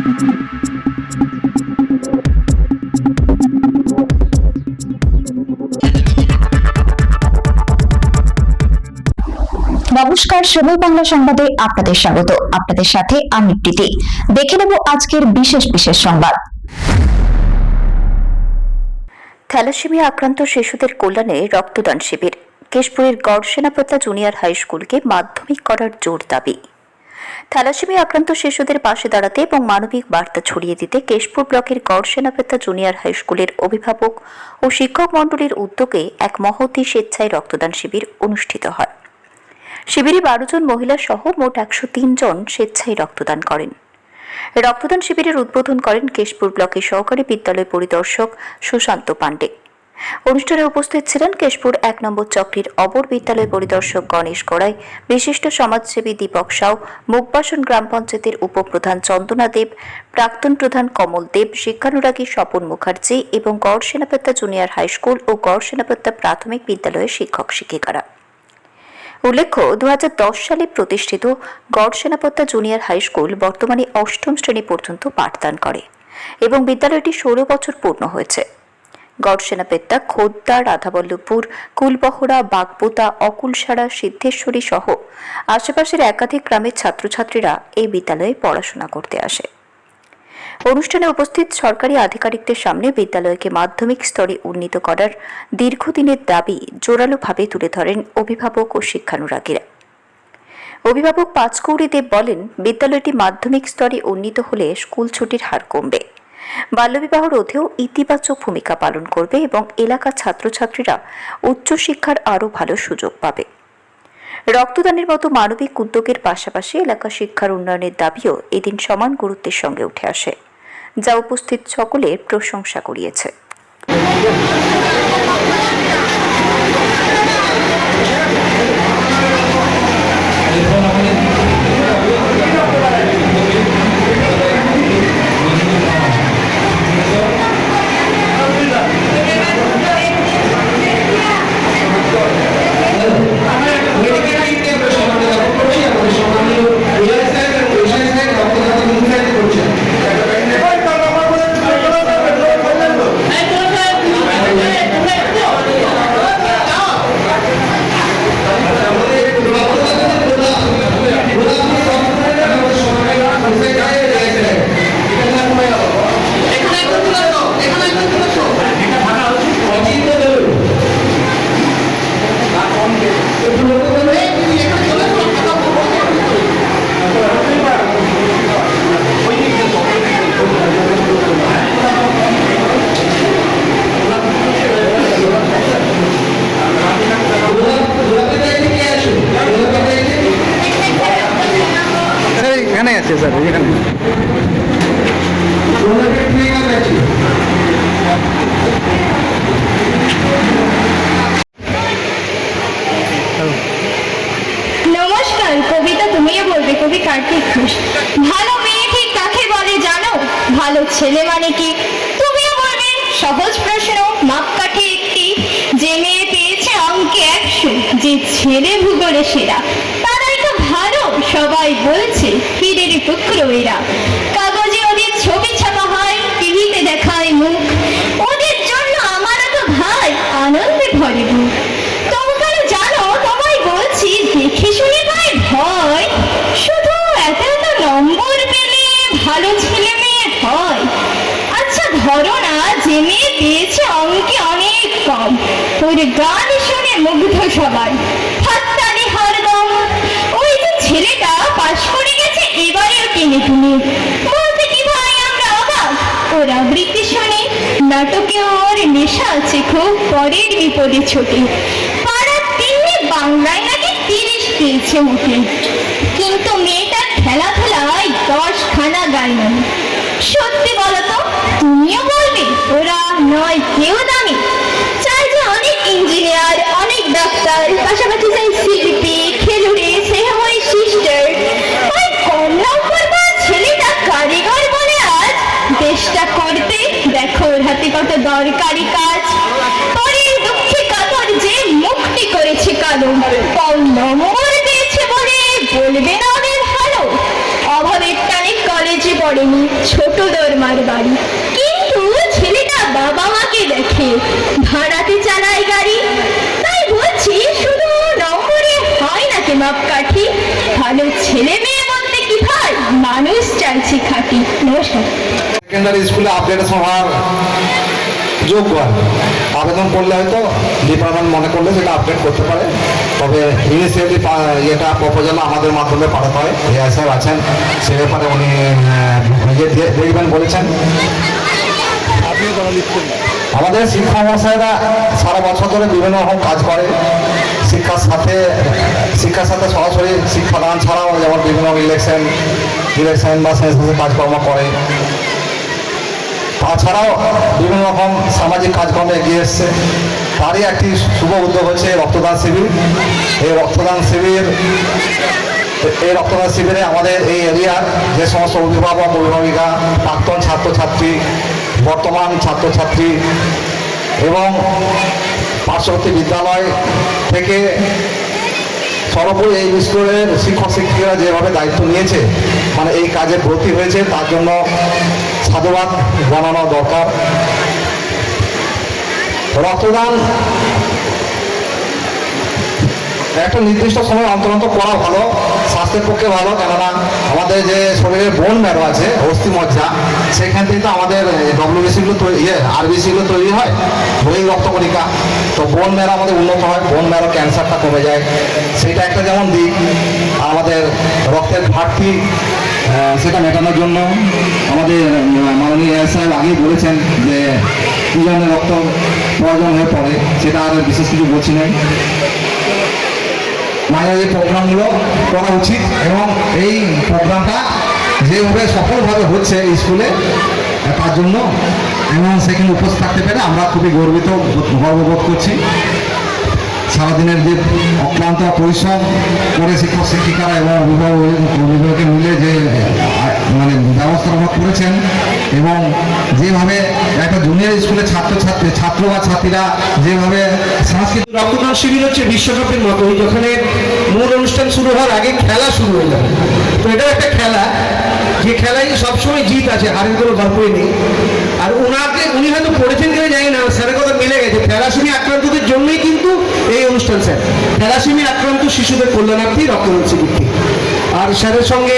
নমস্কার, সময় বাংলা সংবাদে আপনাদের স্বাগত। আপনাদের সাথে আমি প্রীতি। দেখে নেব আজকের বিশেষ সংবাদ। থ্যালাসেমিয়া আক্রান্ত শিশুদের কল্যাণে রক্তদান শিবির। কেশপুরের গড় সেনাপত্তা জুনিয়র হাই স্কুলকে মাধ্যমিক করার জোর দাবি। থ্যালাসেমিয়া আক্রান্ত শিশুদের পাশে দাঁড়াতে এবং মানবিক বার্তা ছড়িয়ে দিতে কেশপুর ব্লকের গড় সেনাপত্তা জুনিয়র হাই স্কুলের অভিভাবক ও শিক্ষক মণ্ডলীর উদ্যোগে এক মহতী স্বেচ্ছায় রক্তদান শিবির অনুষ্ঠিত হয়। শিবিরে 12 জন মহিলা সহ মোট 103 জন স্বেচ্ছায় রক্তদান করেন। রক্তদান শিবিরের উদ্বোধন করেন কেশপুর ব্লকের সহকারী বিদ্যালয় পরিদর্শক সুশান্ত পাণ্ডে। অনুষ্ঠানে উপস্থিত ছিলেন কেশপুর 1 নম্বর চক্রীর অবর বিদ্যালয় পরিদর্শক গণেশ গড়াই, বিশিষ্ট সমাজসেবী দীপক সাউ, মুখবাসন গ্রাম পঞ্চায়েতের উপপ্রধান চন্দনা দেব, প্রাক্তন প্রধান কমল দেব, শিক্ষানুরাগী স্বপন মুখার্জি এবং গড় সেনাপত্তা জুনিয়র হাই স্কুল ও গড় সেনাপত্তা প্রাথমিক বিদ্যালয়ের শিক্ষক শিক্ষিকারা। উল্লেখ্য, 2010 সালে প্রতিষ্ঠিত গড় সেনাপত্তা জুনিয়র হাই স্কুল বর্তমানে 8ম শ্রেণী পর্যন্ত পাঠদান করে এবং বিদ্যালয়টি 16 বছর পূর্ণ হয়েছে। গড় সেনাপত্তা খোদ্দা, রাধাবল্লভপুর, কুলবহরা, বাগপোতা, অকুলসারা, সিদ্ধেশ্বরী সহ আশেপাশের একাধিক গ্রামের ছাত্রছাত্রীরা এই বিদ্যালয়ে পড়াশোনা করতে আসে। অনুষ্ঠানে উপস্থিত সরকারি আধিকারিকদের সামনে বিদ্যালয়কে মাধ্যমিক স্তরে উন্নীত করার দীর্ঘদিনের দাবি জোরালোভাবে তুলে ধরেন অভিভাবক ও শিক্ষানুরাগীরা। অভিভাবক পাঁচকৌড়ি দেব বলেন, বিদ্যালয়টি মাধ্যমিক স্তরে উন্নীত হলে স্কুল ছুটির হার কমবে, বাল্যবিবাহ রোধেও ইতিবাচক ভূমিকা পালন করবে এবং এলাকার ছাত্রছাত্রীরা উচ্চশিক্ষার আরও ভালো সুযোগ পাবে। রক্তদানের মতো মানবিক উদ্যোগের পাশাপাশি এলাকা শিক্ষার উন্নয়নের দাবিও এদিন সমান গুরুত্বের সঙ্গে উঠে আসে, যা উপস্থিত সকলের প্রশংসা কুড়িয়েছে। নমস্কার, কবিতা তুমিও বলবে। কবি কার্তিক ঘোষ। ভালো মেয়ে ঠিক কাকে বলে জানো? ভালো ছেলে মানে কি? তুমিও বলবে। সহজ প্রশ্ন, মাপকাঠি একটি। যে মেয়ে পেয়েছে অঙ্কে 100, যে ছেলে ভূগোলে সেরা, তারাই তো ভালো। সবাই বলছে হীরের টুকরো এরা। কাগজে ওদের ছবি ছাপা হয়, টিভিতে দেখায় মুখ। ওদের জন্য আমারও তো ভাই আনন্দে ভরে বুক। তোমরা জানো, তোমায় বলছি, দেখে শুনে ভাই ভয়। শুধু এত নম্বর পেলে ভালো ছেলে মেয়ে হয়? আচ্ছা ধরো না, যে মেয়ে পেয়েছে অঙ্কে অনেক কম, ওর গান শুনে মুগ্ধ সবাই, হাততালি হরদম। ওই যে ছেলেটা পাশ করে গেছে এবারেও টেনে টুনে, বলতে কি ভাই আমরা অবাক ওর আবৃত্তি শুনে। নাটকে ওর নেশা আছে খুব, পরের বিপদে ছোটে। পাড়ার দিনে বাংলায় নাকি 30 পেয়েছে উঠে, কিন্তু মেয়েটার খেলাধুলায় 10 খানা গাইন। সত্যি বলতো, তুমিও বলবে ওরা নয় কেউ দামি। চাই যে অনেক ইঞ্জিনিয়ার, অনেক ডাক্তার, পাশাপাশি চাই শিল্পী, খেলুড়ে, সে হয় সিস্টার। ওই কম নম্বর পাওয়া ছেলেটা কারিগর বলে আজ দেশটা করতে দেখো ওর হাতে কত দরকারি কাজ। পরের দুঃখে কাতর যে মুক্তি করেছে কালো, কম নম্বর পেয়েছে বলে বলবে না ওদের ভালো। অভাবের টানে কলেজে পড়েনি ছোট দরমার বাড়ি, কিন্তু ছেলেটা বাবা মাকে দেখে ভাড়াতে চালায় গাড়ি। তাই বলছি শুধু নম্বরে হয় না কে মাপকাঠি, ভালো ছেলে মেয়ে বলতে কি ভাই, মানুষ চাইছি খাঁটি। নমস্কার। সেকেন্ডারি স্কুলে আপগ্রেডেশন হওয়ার যোগ্য আর কি। আবেদন করলে হয়তো ডিপার্টমেন্ট মনে করলে সেটা আপডেট করতে পারে, তবে ইনিশিয়ালি এটা প্রপোজাল আমাদের মাধ্যমে পাঠাতে হয়। এআই স্যার আছেন, সে ব্যাপারে উনি দেখবেন বলেছেন। আমাদের শিক্ষা মহাশয়রা সারা বছর ধরে বিভিন্ন রকম কাজ করে, শিক্ষার সাথে সরাসরি শিক্ষাদান ছাড়াও যেমন বিভিন্ন ইলেকশন বা সেন্সাসের কাজকর্ম করে, তাছাড়াও বিভিন্ন রকম সামাজিক কাজকর্মে এগিয়ে এসছে। তারই একটি শুভ উদ্যোগ হচ্ছে রক্তদান শিবির। এই রক্তদান শিবিরে আমাদের এই এরিয়ার যে সমস্ত অভিভাবক অভিভাবিকা, প্রাক্তন ছাত্রছাত্রী, বর্তমান ছাত্রছাত্রী এবং পার্শ্ববর্তী বিদ্যালয় থেকে সর্বোপরি এই স্কুলের শিক্ষক শিক্ষিকারা যেভাবে দায়িত্ব নিয়েছে, মানে এই কাজে ব্রতী হয়েছে, তার জন্য সাধুবাদ জানানো দরকার। রক্তদান একটা নির্দিষ্ট সময় অন্তর অন্তর করা ভালো, স্বাস্থ্যের পক্ষে ভালো, কেননা আমাদের যে শরীরে বোন ম্যারো আছে, অস্থি মজ্জা, সেখান থেকে তো আমাদের ডব্লিউবিসিগুলো আরবিসিগুলো তৈরি হয়, বই রক্তকণিকা, তো বোন ম্যারো আমাদের উন্নত হয়, বোন ম্যারো ক্যান্সারটা কমে যায়, সেটা একটা যেমন দিক। আমাদের রক্তের ঘাটতি সেটা মেটানোর জন্য আমাদের মাননীয় এআই সাহেব আগেই বলেছেন যে কী জন্য রক্ত প্রয়োজন হয়ে পড়ে, সেটা আর বিশেষ কিছু বলছি না। মায়ের এই প্রোগ্রামগুলো করা উচিত এবং এই প্রোগ্রামটা যেভাবে সফলভাবে হচ্ছে এই স্কুলে, তার জন্য এবং সেখানে উপস্থিত থাকতে পেরে আমরা খুবই গর্ববোধ করছি। সারাদিনের যে অক্লান্ত পরিশ্রম করে শিক্ষক শিক্ষিকারা এবং অভিভাবককে মিলে যে মানে ব্যবস্থাপনা করেছেন এবং যেভাবে একটা জুনিয়র স্কুলের ছাত্র বা ছাত্রীরা যেভাবে সাংস্কৃতিক রক্তদান শিবির হচ্ছে বিশ্বকাপের মতোই, যেখানে মূল অনুষ্ঠান শুরু হওয়ার আগে খেলা শুরু হয়ে যাবে। তো এটা একটা খেলা, যে খেলায় সবসময় জিত আছে, হারের কোনো গল্পই নেই। আর উনি হয়তো পড়েছেন কিনা জানি না, স্যারের কথা মিলে গেছে, থ্যালাসেমিয়া আক্রান্তদের জন্যই কিন্তু এই অনুষ্ঠান স্যার, থ্যালাসেমিয়া আক্রান্ত শিশুদের কল্যাণার্থী রক্তদান শিবিরটি। আর স্যারের সঙ্গে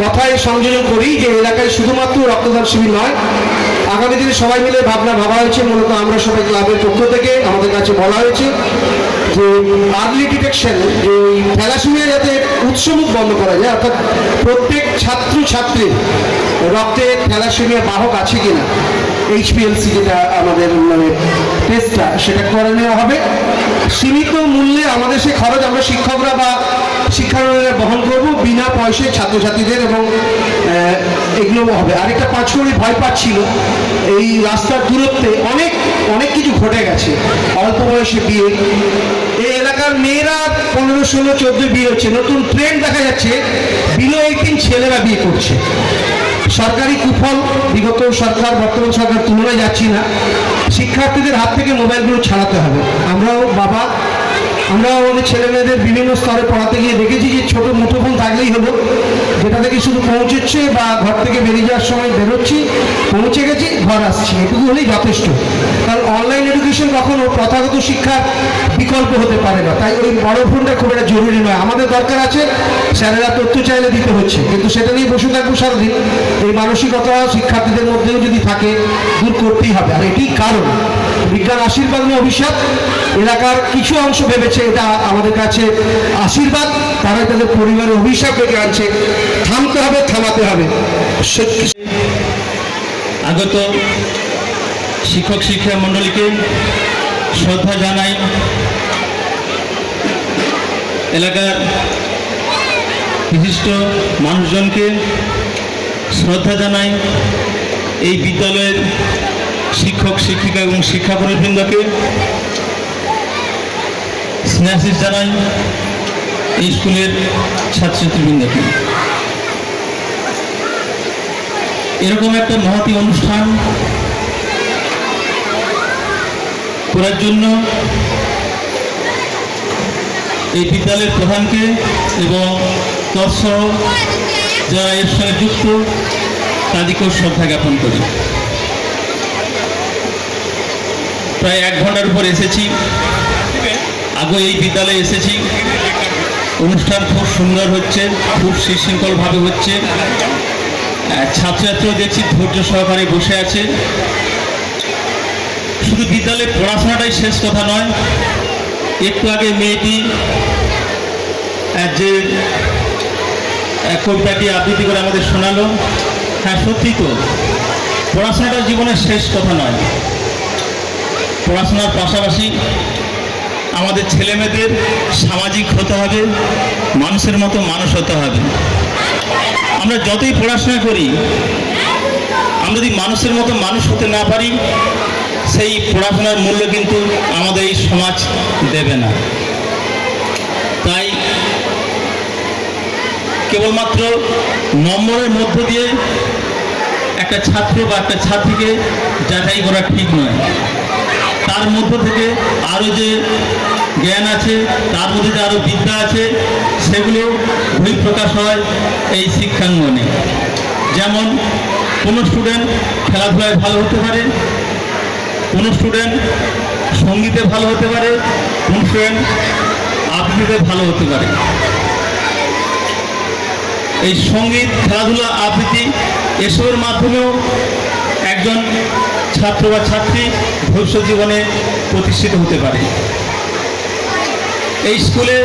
কথায় সংযোজন করি যে এলাকায় শুধুমাত্র রক্তদান শিবির নয়, আগামী দিনে সবাই মিলে ভাবা হয়েছে, মূলত আমরা সবাই ক্লাবের পক্ষ থেকে আমাদের কাছে বলা হয়েছে যে আর্লি ডিটেকশন, যে থ্যালাসেমিয়া যাতে উৎসমুখ বন্ধ করা যায়, অর্থাৎ প্রত্যেক ছাত্রছাত্রীর রক্তে থ্যালাসেমিয়া বাহক আছে কিনা, HPLC যেটা আমাদের মানে টেস্টটা, সেটা করে নেওয়া হবে। সীমিত মূল্যে আমাদের সে খরচ আমরা শিক্ষকরা বা শিক্ষার্থীরা বহন করবো, বিনা পয়সায় ছাত্রছাত্রীদের, এবং এগুলো হবে। আরেকটা পাঁচকড়ি ভয় পাচ্ছিল, এই রাস্তার দূরত্বে অনেক কিছু ঘটে গেছে, অল্প বয়সে বিয়ে, এই এলাকার মেয়েরা 15, 16, 14 বিয়ে হচ্ছে, নতুন ট্রেন্ড দেখা যাচ্ছে বিলো 18 ছেলেরা বিয়ে করছে। সরকারি কুফল, বিগত সরকার বর্তমান সরকার তুলনায় যাচ্ছি না, শিক্ষার্থীদের হাত থেকে মোবাইলগুলো ছাড়াতে হবে। আমরাও আমাদের ছেলে মেয়েদের বিভিন্ন স্তরে পড়াতে গিয়ে দেখেছি যে ছোট মুঠোফোন থাকলেই হলো, যেটা থেকে শুধু পৌঁছচ্ছে বা ঘর থেকে বেরিয়ে যাওয়ার সময় বেরোচ্ছি, পৌঁছে গেছি, ঘর আসছি, এটুকু হলেই যথেষ্ট। কারণ অনলাইন এডুকেশন কখনো প্রথাগত শিক্ষার বিকল্প হতে পারে না, তাই ওই বড় ফোনটা খুব একটা জরুরি নয়। আমাদের দরকার আছে, স্যারেরা তথ্য চাইলে দিতে হচ্ছে, কিন্তু সেটা নিয়ে বসে থাকবো সারাদিন, এই মানসিকতা শিক্ষার্থীদের মধ্যেও যদি থাকে দূর করতেই হবে। আর এটি কারণ বিজ্ঞান আশীর্বাদ নিয়ে অভিশাপ, এলাকার কিছু অংশ ভেবেছে এটা আমাদের কাছে আশীর্বাদ, তারা তাদের পরিবারের অভিশাপ ডেকে আনছে। থামতে হবে, থামাতে হবে। আগত শিক্ষক শিক্ষা মণ্ডলীকে শ্রদ্ধা জানাই, এলাকার বিশিষ্ট মানুষজনকে শ্রদ্ধা জানাই, এই বিদ্যালয়ের শিক্ষক শিক্ষিকা এবং শিক্ষাকর্মীবৃন্দকে স্নেহাশিস জানাই, এই স্কুলের ছাত্রছাত্রীবৃন্দকে। এরকম একটা মহতী অনুষ্ঠান করার জন্য এই বিদ্যালয়ের প্রধানকে এবং তৎসহ যারা এর সঙ্গে যুক্ত তাদেরকেও শ্রদ্ধা জ্ঞাপন করি। প্রায় 1 ঘন্টার উপর এসেছি, আগে এই বিদ্যালয়ে এসেছি। অনুষ্ঠান খুব সুন্দর হচ্ছে, খুব সুশৃঙ্খলভাবে হচ্ছে। ছাত্রছাত্রীও দেখছি ধৈর্য সহকারে বসে আছে। শুধু বিদ্যালয়ে পড়াশোনাটাই শেষ কথা নয়। একটু আগে মেয়েটি যে কবিতাটি আবৃত্তি করে আমাদের শোনালো, হ্যাঁ সত্যি তো, পড়াশোনাটা জীবনের শেষ কথা নয়। পড়াশোনার পাশাপাশি আমাদের ছেলেমেয়েদের সামাজিক হতে হবে, মানুষের মতো মানুষ হতে হবে। আমরা যতই পড়াশোনা করি, আমরা যদি মানুষের মতো মানুষ হতে না পারি, সেই পড়াশোনার মূল্য কিন্তু আমাদের এই সমাজ দেবে না। তাই কেবলমাত্র নম্বরের মধ্য দিয়ে একটা ছাত্র বা একটা ছাত্রীকে যাচাই করা ঠিক নয়। তার মধ্য থেকে আরও যে জ্ঞান আছে, তার মধ্যে যে আরও বিদ্যা আছে, সেগুলো বহিঃপ্রকাশ হয় এই শিক্ষাঙ্গনে। যেমন কোনো স্টুডেন্ট খেলাধুলায় ভালো হতে পারে, কোনো স্টুডেন্ট সঙ্গীতে ভালো হতে পারে, কোনো স্টুডেন্ট আবৃত্তিতে ভালো হতে পারে। এই সঙ্গীত, খেলাধুলা, আবৃত্তি এসবের মাধ্যমেও একজন ছাত্র বা ছাত্রী ভবিষ্যৎ জীবনে প্রতিষ্ঠিত হতে পারে। এই স্কুলে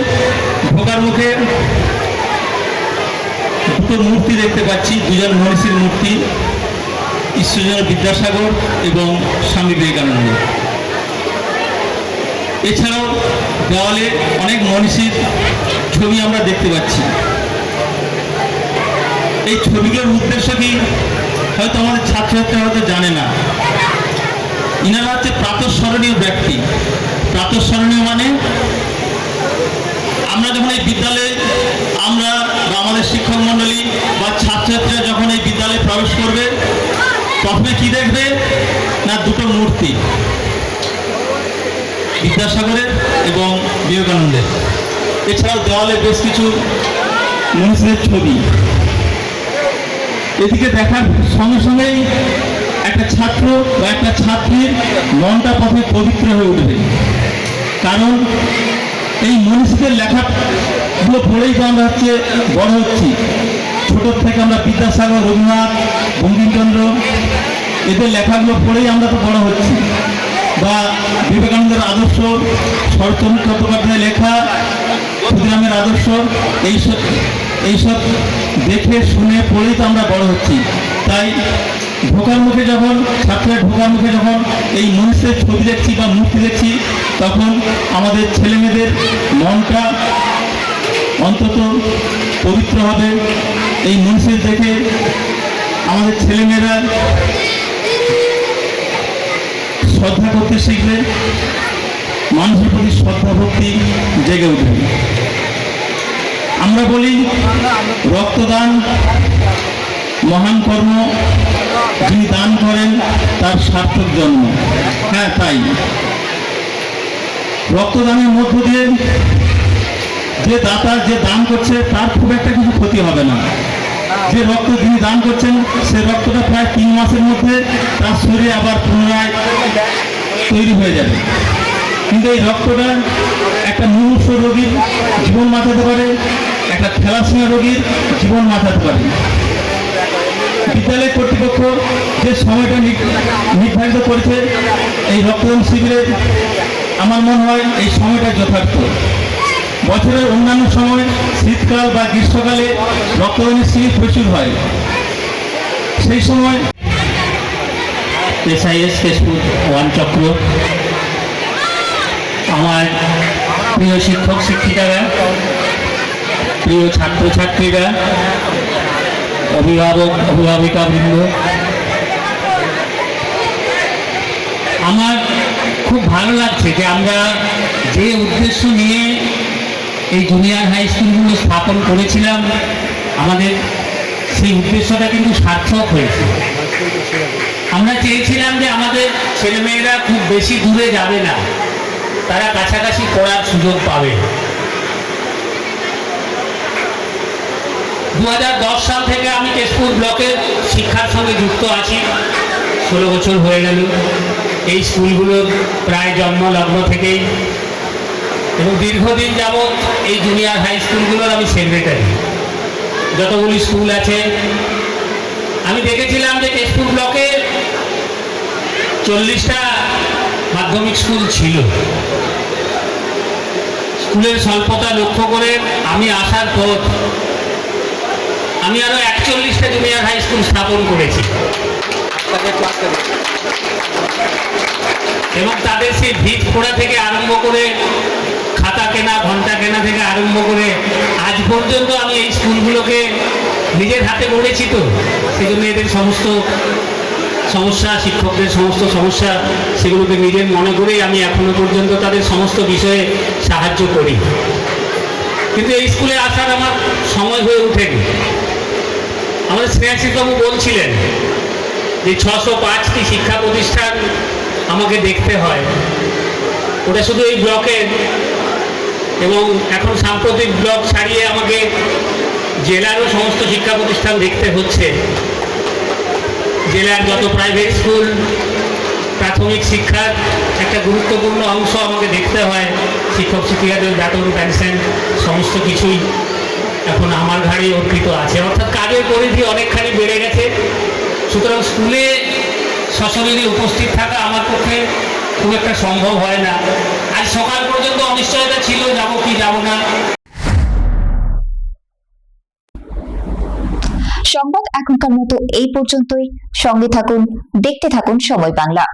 ঢোকার মুখে দুটো মূর্তি দেখতে পাচ্ছি, দুজন মনীষীর মূর্তি, ঈশ্বরচন্দ্র বিদ্যাসাগর এবং স্বামী বিবেকানন্দ। এছাড়াও দেওয়ালে অনেক মনীষীর ছবি আমরা দেখতে পাচ্ছি। এই ছবিগুলোর উদ্দেশ্য কি হয়তো আমাদের ছাত্রছাত্রীরা হয়তো জানে না। ইনারা হচ্ছে প্রাতঃস্মরণীয় ব্যক্তি। প্রাতঃস্মরণীয় মানে আমরা যখন এই বিদ্যালয়ে আমরা বা আমাদের শিক্ষক মণ্ডলী বা ছাত্রছাত্রীরা যখন এই বিদ্যালয়ে প্রবেশ করবে, প্রথমে কি দেখবে না দুটো মূর্তি, বিদ্যাসাগরের এবং বিবেকানন্দের। এছাড়াও দেওয়ালে বেশ কিছু মনীষীদের ছবি। এদিকে দেখার সঙ্গে সঙ্গেই একটা ছাত্র বা একটা ছাত্রীর মনটা প্রথমে পবিত্র হয়ে উঠবে। কারণ এই মনীষীদের লেখাগুলো পড়েই তো আমরা হচ্ছে বড় হচ্ছি। ছোটোর থেকে আমরা বিদ্যাসাগর, রবীন্দ্রনাথ, বঙ্কিমচন্দ্র এদের লেখাগুলো পড়েই আমরা তো বড় হচ্ছি। বা বিবেকানন্দের আদর্শ, শরৎচন্দ্র চট্টোপাধ্যায়ের লেখা, ক্ষুদিরামের আদর্শ, এইসব দেখে শুনে পড়েই তো আমরা বড় হচ্ছি। তাই ঢোকার মুখে যখন ছাত্ররা ঢোকার মুখে যখন এই মনীষীদের ছবি দেখছি বা মূর্তি দেখছি, তখন আমাদের ছেলেমেয়েদের মনটা অন্তত পবিত্র হবে। এই মনীষীদের দেখে আমাদের ছেলেমেয়েরা শ্রদ্ধা করতে শিখবে, মানুষের প্রতি শ্রদ্ধা ভক্তি জেগে উঠবে। আমরা বলি রক্তদান মহান কর্ম, যিনি দান করেন তার সার্থক জন্ম। হ্যাঁ, তাই রক্তদানের মধ্য দিয়ে যে দাতা যে দান করছে তার খুব একটা কিছু ক্ষতি হবে না। যে রক্ত যিনি দান করছেন সে রক্তটা প্রায় 3 মাসের মধ্যে তার শরীরে আবার পুনরায় তৈরি হয়ে যাবে। কিন্তু এই রক্তটা একটা মুমূর্ষ রোগীর জীবন বাঁচাতে পারে, একটা থ্যালাসেমিয়া রোগীর জীবন বাঁচাতে পারে। বিদ্যালয় কর্তৃপক্ষ যে সময়টা নির্ধারিত করেছে এই রক্তদান শিবিরের, আমার মনে হয় এই সময়টা যথার্থ। বছরের অন্যান্য সময় শীতকাল বা গ্রীষ্মকালে রক্তদানের শিবির প্রচুর হয়। সেই সময় এসআইএস কেশপুর 1 চক্র, আমার প্রিয় শিক্ষক শিক্ষিকারা, প্রিয় ছাত্রছাত্রীরা, অভিভাবক অভিভাবিকাবৃন্দ, আমার খুব ভালো লাগছে যে আমরা যে উদ্দেশ্য নিয়ে এই জুনিয়র হাই স্কুলগুলো স্থাপন করেছিলাম, আমাদের সেই উদ্দেশ্যটা কিন্তু সার্থক হয়েছে। আমরা চেয়েছিলাম যে আমাদের ছেলেমেয়েরা খুব বেশি দূরে যাবে না, তারা কাছাকাছি পড়ার সুযোগ পাবে। 2010 সাল থেকে আমি কেশপুর ব্লকের শিক্ষার সঙ্গে যুক্ত আছি। 16 বছর হয়ে গেল এই স্কুলগুলোর প্রায় জন্মলগ্ন থেকেই, এবং দীর্ঘদিন যাবৎ এই জুনিয়র হাই স্কুলগুলোর আমি সেক্রেটারি। যতগুলি স্কুল আছে আমি দেখেছিলাম যে কেশপুর ব্লকে 40টা মাধ্যমিক স্কুল ছিল। স্কুলের স্বল্পতা লক্ষ্য করে আমি আসার পর আমি আরো 41টা জুনিয়র হাই স্কুল স্থাপন করেছি, এবং তাদের সেই ভিত ফোড়া থেকে আরম্ভ করে খাতা কেনা, ঘন্টা কেনা থেকে আরম্ভ করে আজ পর্যন্ত আমি এই স্কুলগুলোকে নিজের হাতে গড়েছি। তো সেই জন্য এদের সমস্ত সমস্যা, শিক্ষকদের সমস্ত সমস্যা, সেগুলোকে নিজের মনে করেই আমি এখনো পর্যন্ত তাদের সমস্ত বিষয়ে সাহায্য করি। কিন্তু এই স্কুলে আসার আমার সময় হয়ে ওঠেনি। আমাদের স্নেহাশিসবাবু বলছিলেন যে 605টি শিক্ষা প্রতিষ্ঠান আমাকে দেখতে হয়। ওটা শুধু এই ব্লকের, এবং এখন সাম্প্রতিক ব্লক ছাড়িয়ে আমাকে জেলারও সমস্ত শিক্ষা প্রতিষ্ঠান দেখতে হচ্ছে। জেলার যত প্রাইভেট স্কুল, প্রাথমিক শিক্ষার একটা গুরুত্বপূর্ণ অংশ আমাকে দেখতে হয়। শিক্ষক শিক্ষিকাদের বেতন, পেনশন সমস্ত কিছুই এখন আমার ঘাড়ে অর্পিত আছে, অর্থাৎ কাজের পরিধি অনেকখানি বেড়ে গেছে। সুতরাং স্কুলে সশরীরে উপস্থিত থাকা আমার পক্ষে খুব একটা সম্ভব হয় না। আজ সকাল পর্যন্ত অনিশ্চয়তা ছিল, যাব কি যাব না। সংবাদ এখনকার মতো এই পর্যন্তই। সঙ্গে থাকুন, দেখতে থাকুন সময় বাংলা।